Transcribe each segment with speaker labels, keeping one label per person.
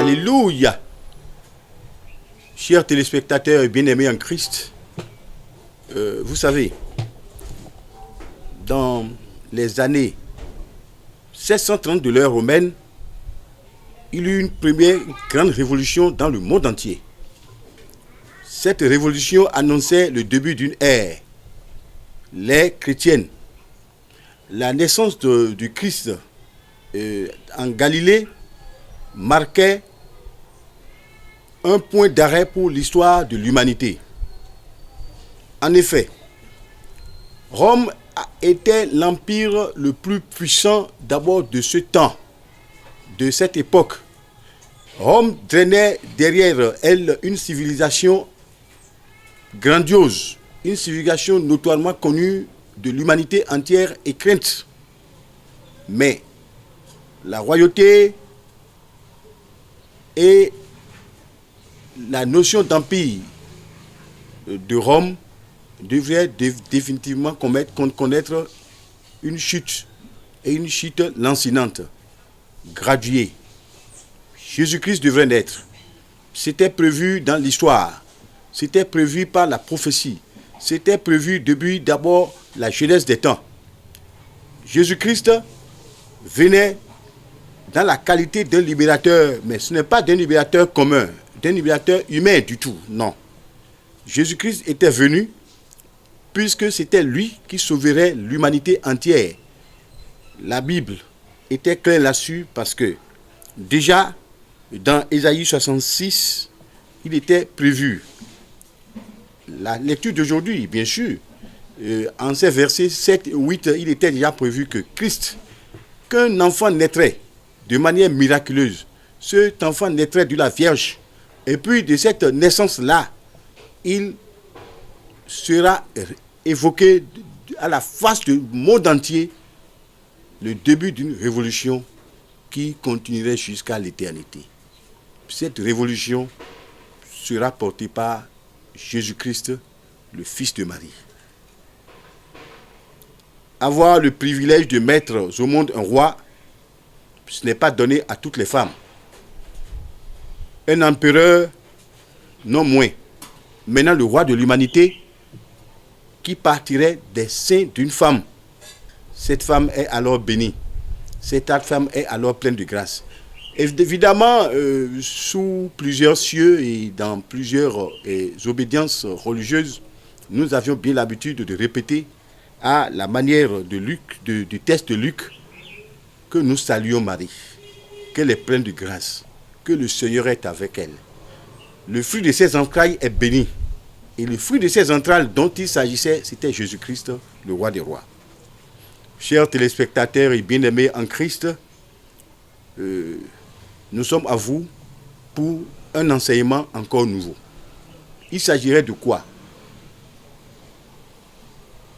Speaker 1: Alléluia. Chers téléspectateurs et bien-aimés en Christ, vous savez, dans les années 1630 de l'ère romaine, il y eut une première grande révolution dans le monde entier. Cette révolution annonçait le début d'une ère, l'ère chrétienne. La naissance du Christ en Galilée marquait un point d'arrêt pour l'histoire de l'humanité. En effet, Rome était l'empire le plus puissant d'abord de ce temps, de cette époque. Rome drainait derrière elle une civilisation grandiose, une civilisation notoirement connue de l'humanité entière et crainte. Mais la royauté et la notion d'empire de Rome devrait définitivement connaître une chute, et une chute lancinante, graduée. Jésus-Christ devrait naître. C'était prévu dans l'histoire, c'était prévu par la prophétie, c'était prévu depuis d'abord la jeunesse des temps. Jésus-Christ venait dans la qualité d'un libérateur, mais ce n'est pas d'un libérateur commun, d'un libérateur humain du tout, non. Jésus-Christ était venu puisque c'était lui qui sauverait l'humanité entière. La Bible était claire là-dessus parce que déjà dans Ésaïe 66, il était prévu. La lecture d'aujourd'hui, bien sûr, en ces versets 7 et 8, il était déjà prévu que Christ, qu'un enfant naîtrait de manière miraculeuse. Cet enfant naîtrait de la Vierge. Et puis de cette naissance-là, il sera évoqué à la face du monde entier le début d'une révolution qui continuerait jusqu'à l'éternité. Cette révolution sera portée par Jésus-Christ, le Fils de Marie. Avoir le privilège de mettre au monde un roi, ce n'est pas donné à toutes les femmes. Un empereur, non moins. Maintenant, le roi de l'humanité qui partirait des seins d'une femme. Cette femme est alors bénie. Cette femme est alors pleine de grâce. Évidemment, sous plusieurs cieux et dans plusieurs obédiences religieuses, nous avions bien l'habitude de répéter à la manière de Luc, du texte de Luc, que nous saluons Marie, qu'elle est pleine de grâce, que le Seigneur est avec elle. Le fruit de ses entrailles est béni. Et le fruit de ses entrailles dont il s'agissait, c'était Jésus-Christ, le roi des rois. Chers téléspectateurs et bien-aimés en Christ, nous sommes à vous pour un enseignement encore nouveau. Il s'agirait de quoi?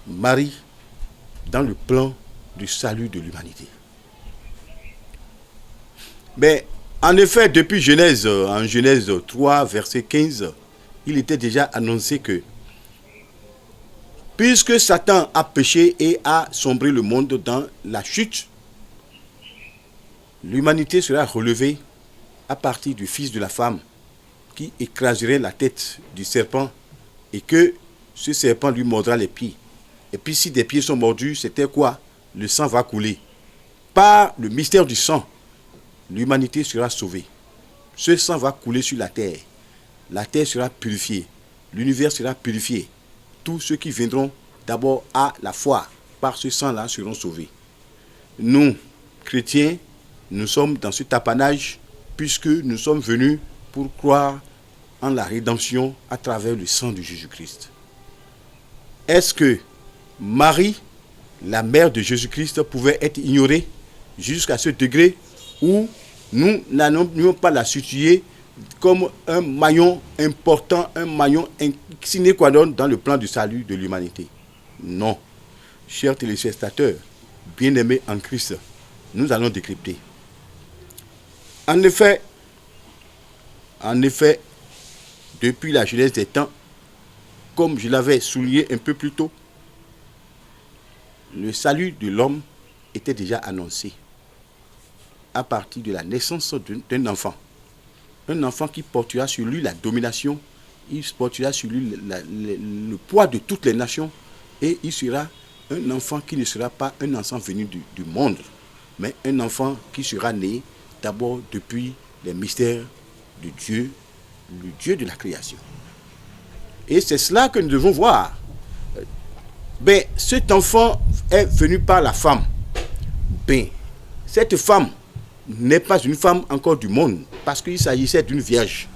Speaker 1: Marie dans le plan du salut de l'humanité. Mais en effet, depuis Genèse, en Genèse 3, verset 15, il était déjà annoncé que puisque Satan a péché et a sombré le monde dans la chute, l'humanité sera relevée à partir du fils de la femme qui écraserait la tête du serpent et que ce serpent lui mordra les pieds. Et puis si des pieds sont mordus, c'était quoi? Le sang va couler. Par le mystère du sang, l'humanité sera sauvée. Ce sang va couler sur la terre. La terre sera purifiée. L'univers sera purifié. Tous ceux qui viendront d'abord à la foi par ce sang-là seront sauvés. Nous, chrétiens, nous sommes dans ce tapanage puisque nous sommes venus pour croire en la rédemption à travers le sang de Jésus-Christ. Est-ce que Marie, la mère de Jésus-Christ, pouvait être ignorée jusqu'à ce degré où nous n'allions pas la situer comme un maillon important, un maillon sine qua non dans le plan du salut de l'humanité? Non. Chers téléspectateurs, bien-aimés en Christ, nous allons décrypter. En effet, depuis la genèse des temps, comme je l'avais souligné un peu plus tôt, le salut de l'homme était déjà annoncé à partir de la naissance d'un enfant. un enfant qui portera sur lui la domination, il portera sur lui le poids de toutes les nations, et il sera un enfant qui ne sera pas un enfant venu du monde, mais un enfant qui sera né d'abord depuis les mystères de Dieu, le Dieu de la création. Et c'est cela que nous devons voir. Ben, cet enfant est venu par la femme. Ben, cette femme n'est pas une femme encore du monde, parce qu'il s'agissait d'une vierge.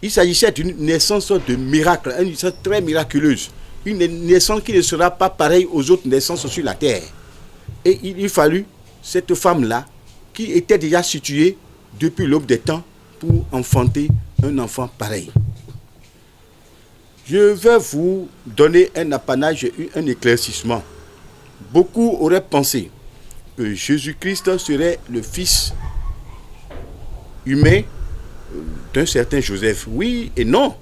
Speaker 1: Il s'agissait d'une naissance de miracle, une naissance très miraculeuse. Une naissance qui ne sera pas pareille aux autres naissances sur la terre. Et il fallut cette femme-là, qui était déjà située depuis l'aube des temps, pour enfanter un enfant pareil. Je vais vous donner un apanage, un éclaircissement. Beaucoup auraient pensé que Jésus-Christ serait le fils humain d'un certain Joseph. Oui et non.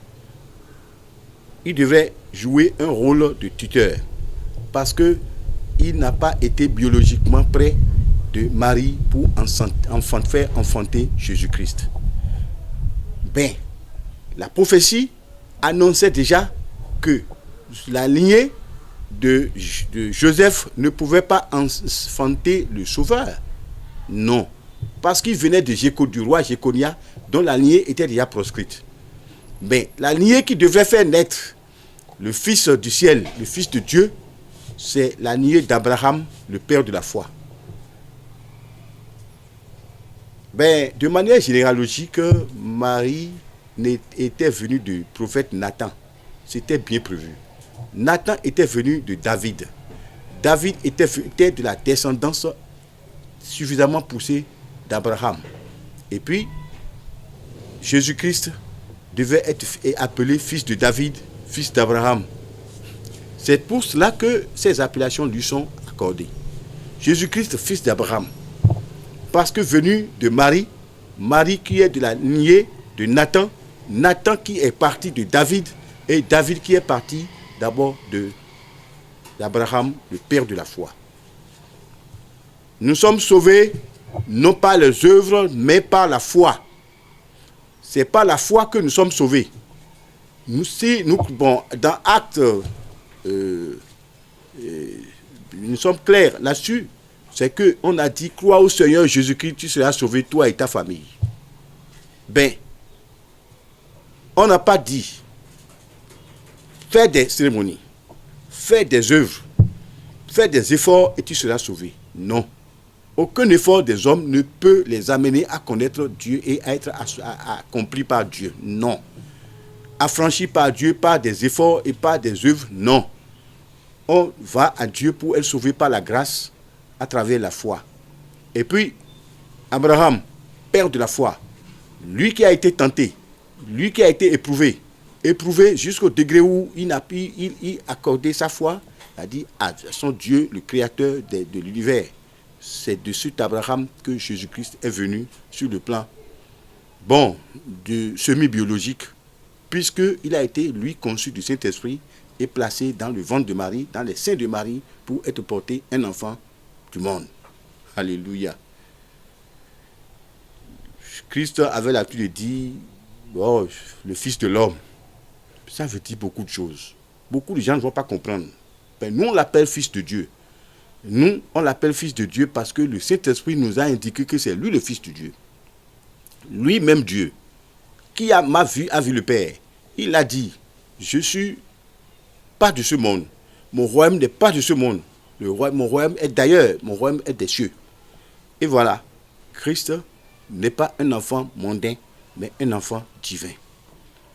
Speaker 1: Il devrait jouer un rôle de tuteur parce qu'il n'a pas été biologiquement près de Marie pour faire enfanter Jésus-Christ. Ben, la prophétie annonçait déjà que la lignée de Joseph ne pouvait pas enfanter le Sauveur. Non, parce qu'il venait du roi Jéconia, dont la lignée était déjà proscrite. Mais la lignée qui devait faire naître le Fils du ciel, le Fils de Dieu, c'est la lignée d'Abraham, le père de la foi. Ben, de manière généalogique, Marie était venue du prophète Nathan. C'était bien prévu. Nathan était venu de David. David était de la descendance suffisamment poussée d'Abraham. Et puis, Jésus-Christ devait être appelé fils de David, fils d'Abraham. C'est pour cela que ces appellations lui sont accordées. Jésus-Christ, fils d'Abraham. Parce que venu de Marie, Marie qui est de la lignée de Nathan, Nathan qui est parti de David, et David qui est parti d'abord d'Abraham, le père de la foi. Nous sommes sauvés non par les œuvres, mais par la foi. C'est par la foi que nous sommes sauvés. Dans Actes, nous sommes clairs là-dessus. C'est qu'on a dit, crois au Seigneur Jésus-Christ, tu seras sauvé, toi et ta famille. Ben, on n'a pas dit, fais des cérémonies, fais des œuvres, fais des efforts et tu seras sauvé. Non. Aucun effort des hommes ne peut les amener à connaître Dieu et à être accompli par Dieu. Non. Affranchi par Dieu par des efforts et par des œuvres. Non. On va à Dieu pour être sauvé par la grâce à travers la foi. Et puis, Abraham, père de la foi, lui qui a été tenté, lui qui a été éprouvé jusqu'au degré où il a pu accorder sa foi, a dit à son Dieu, le créateur de l'univers. C'est de cet Abraham que Jésus-Christ est venu sur le plan, semi-biologique, puisqu'il a été, lui, conçu du Saint-Esprit et placé dans le ventre de Marie, dans les seins de Marie, pour être porté un enfant du monde. Alléluia. Christ avait l'habitude de dire, le Fils de l'homme. Ça veut dire beaucoup de choses. Beaucoup de gens ne vont pas comprendre. Mais nous, on l'appelle Fils de Dieu. Nous, on l'appelle Fils de Dieu parce que le Saint-Esprit nous a indiqué que c'est lui le Fils de Dieu. Lui-même Dieu, qui m'a vu, a vu le Père. Il a dit, je suis pas de ce monde. Mon royaume n'est pas de ce monde. Mon royaume est d'ailleurs, mon royaume est des cieux. Et voilà, Christ n'est pas un enfant mondain, mais un enfant divin.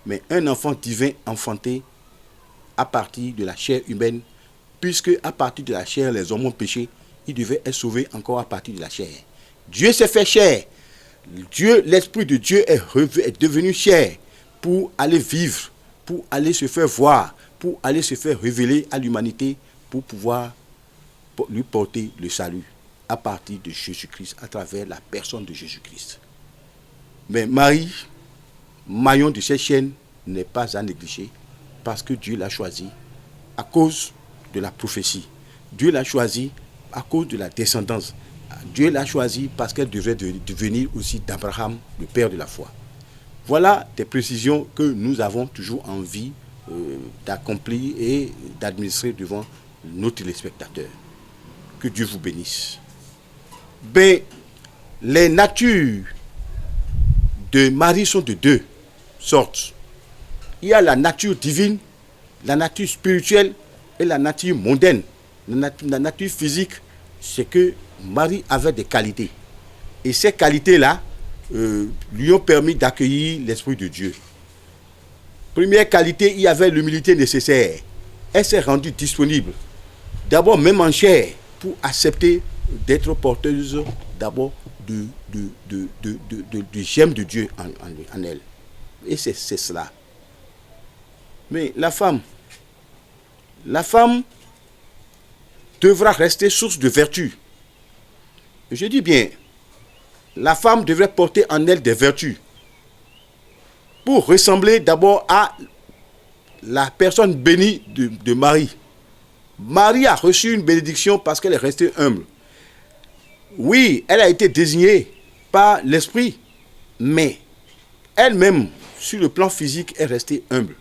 Speaker 1: Mais un enfant divin enfanté à partir de la chair humaine, puisque à partir de la chair, les hommes ont péché, il devait être sauvé encore à partir de la chair. Dieu s'est fait chair. Dieu, l'Esprit de Dieu est devenu chair pour aller vivre, pour aller se faire voir, pour aller se faire révéler à l'humanité, pour pouvoir lui porter le salut à partir de Jésus-Christ, à travers la personne de Jésus-Christ. Mais Marie, maillon de cette chaîne, n'est pas à négliger parce que Dieu l'a choisi à cause de la prophétie. Dieu l'a choisi à cause de la descendance. Dieu l'a choisi parce qu'elle devait devenir aussi d'Abraham, le père de la foi. Voilà des précisions que nous avons toujours envie d'accomplir et d'administrer devant nos téléspectateurs. Que Dieu vous bénisse. Ben, les natures de Marie sont de deux sortes. Il y a la nature divine, la nature spirituelle et la nature mondaine. La nature physique, c'est que Marie avait des qualités. Et ces qualités-là lui ont permis d'accueillir l'Esprit de Dieu. Première qualité, il y avait l'humilité nécessaire. Elle s'est rendue disponible, d'abord même en chair, pour accepter d'être porteuse d'abord du germe de Dieu en elle. Et c'est cela. Mais la femme devra rester source de vertu. Je dis bien, la femme devrait porter en elle des vertus pour ressembler d'abord à la personne bénie de Marie. Marie a reçu une bénédiction parce qu'elle est restée humble. Oui, elle a été désignée par l'Esprit, mais elle-même, sur le plan physique, est restée humble.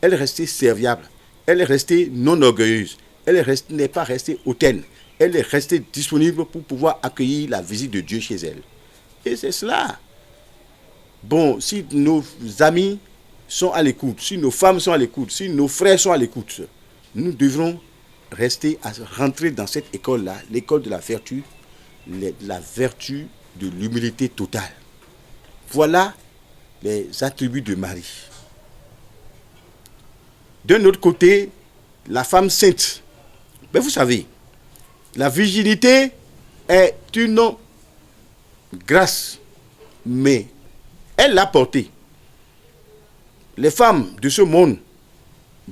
Speaker 1: Elle est restée serviable. Elle est restée non orgueilleuse. Elle n'est pas restée hautaine. Elle est restée disponible pour pouvoir accueillir la visite de Dieu chez elle. Et c'est cela. Bon, si nos amis sont à l'écoute, si nos femmes sont à l'écoute, si nos frères sont à l'écoute, nous devrons rentrer dans cette école-là, l'école de la vertu, la vertu de l'humilité totale. Voilà les attributs de Marie. D'un autre côté, la femme sainte. Mais vous savez, la virginité est une grâce, mais elle l'a portée. Les femmes de ce monde,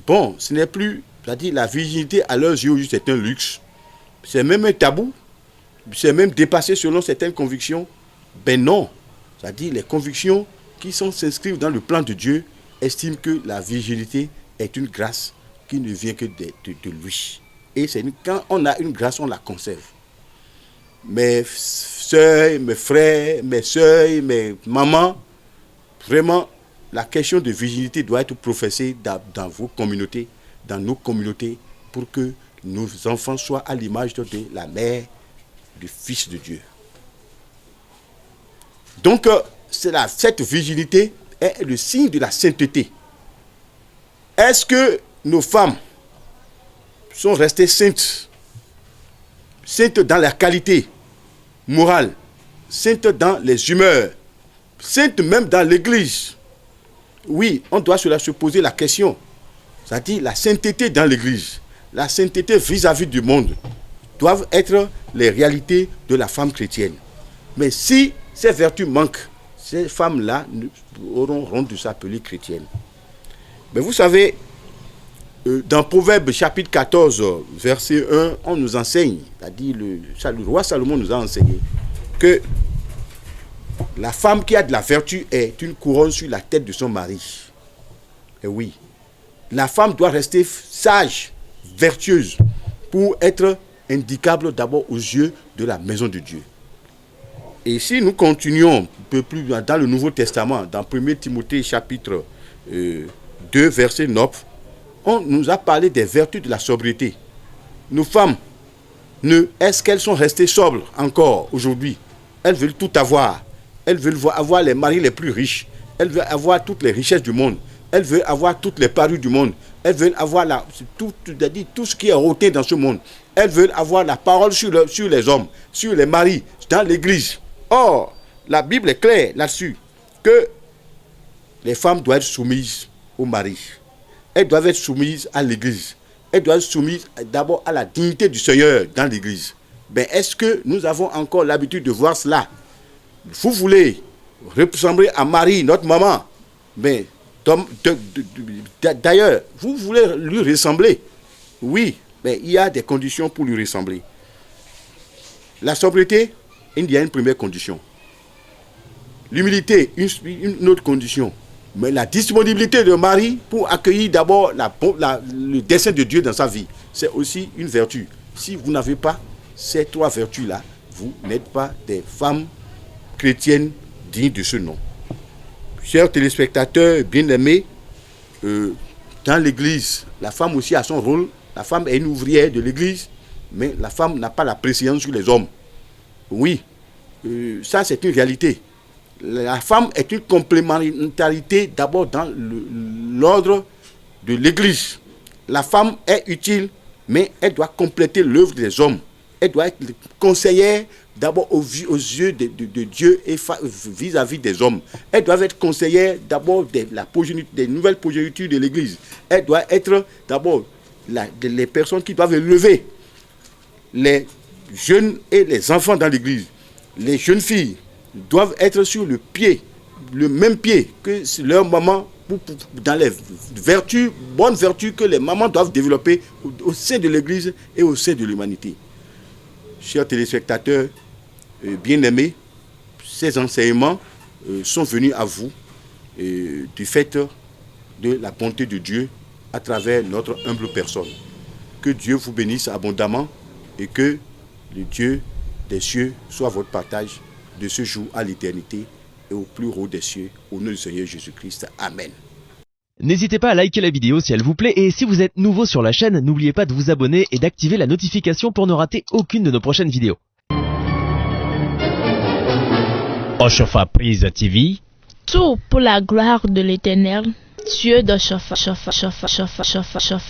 Speaker 1: bon, ce n'est plus, c'est-à-dire la virginité à leurs yeux, c'est un luxe. C'est même un tabou. C'est même dépassé selon certaines convictions. Ben non. C'est-à-dire les convictions qui s'inscrivent dans le plan de Dieu estiment que la virginité est une grâce qui ne vient que de lui. Et quand on a une grâce, on la conserve. Mes soeurs, mes frères, mes soeurs, mes mamans, vraiment, la question de virginité doit être professée dans vos communautés, dans nos communautés, pour que nos enfants soient à l'image de la mère, du Fils de Dieu. Donc, cette virginité est le signe de la sainteté. Est-ce que nos femmes sont restées saintes dans la qualité morale, saintes dans les humeurs, saintes même dans l'église? Oui, on doit se poser la question. C'est-à-dire la sainteté dans l'église, la sainteté vis-à-vis du monde, doivent être les réalités de la femme chrétienne. Mais si ces vertus manquent, ces femmes-là auront de s'appeler chrétiennes. Mais vous savez, dans Proverbe chapitre 14, verset 1, on nous enseigne, c'est-à-dire le roi Salomon nous a enseigné que la femme qui a de la vertu est une couronne sur la tête de son mari. Et oui, la femme doit rester sage, vertueuse, pour être indicable d'abord aux yeux de la maison de Dieu. Et si nous continuons un peu plus dans le Nouveau Testament, dans 1 Timothée chapitre 2, verset 9, on nous a parlé des vertus de la sobriété. Nos femmes, est-ce qu'elles sont restées sobres encore aujourd'hui? Elles veulent tout avoir. Elles veulent avoir les maris les plus riches. Elles veulent avoir toutes les richesses du monde. Elles veulent avoir toutes les parures du monde. Elles veulent avoir tout ce qui est roté dans ce monde. Elles veulent avoir la parole sur les hommes, sur les maris, dans l'église. Or, la Bible est claire là-dessus, que les femmes doivent être soumises au mari. Elles doivent être soumises à l'église. Elles doivent être soumises d'abord à la dignité du Seigneur dans l'église. Ben, est-ce que nous avons encore l'habitude de voir cela? Vous voulez ressembler à Marie, notre maman. Mais d'ailleurs, vous voulez lui ressembler. Oui, mais il y a des conditions pour lui ressembler. La sobriété, il y a une première condition. L'humilité, une autre condition. Mais la disponibilité de Marie pour accueillir d'abord le dessein de Dieu dans sa vie, c'est aussi une vertu. Si vous n'avez pas ces trois vertus-là, vous n'êtes pas des femmes chrétiennes dignes de ce nom. Chers téléspectateurs bien-aimés, dans l'église, la femme aussi a son rôle. La femme est une ouvrière de l'église, mais la femme n'a pas la préséance sur les hommes. Oui, ça c'est une réalité. La femme est une complémentarité d'abord dans l'ordre de l'église. La femme est utile, mais elle doit compléter l'œuvre des hommes. Elle doit être conseillère d'abord aux yeux de Dieu et vis-à-vis des hommes. Elle doit être conseillère d'abord des nouvelles progénitures de l'église. Elle doit être d'abord les personnes qui doivent élever les jeunes et les enfants dans l'église. Les jeunes filles doivent être sur le même pied que leur maman, dans les bonnes vertus que les mamans doivent développer au sein de l'église et au sein de l'humanité. Chers téléspectateurs bien-aimés, ces enseignements sont venus à vous du fait de la bonté de Dieu à travers notre humble personne. Que Dieu vous bénisse abondamment et que le Dieu des cieux soit votre partage de ce jour à l'éternité et au plus haut des cieux, au nom du Seigneur Jésus-Christ. Amen.
Speaker 2: N'hésitez pas à liker la vidéo si elle vous plaît et si vous êtes nouveau sur la chaîne, n'oubliez pas de vous abonner et d'activer la notification pour ne rater aucune de nos prochaines vidéos.
Speaker 3: Oshofa Prise TV.
Speaker 4: Tout pour la gloire de l'Éternel, Dieu d'Oshofa.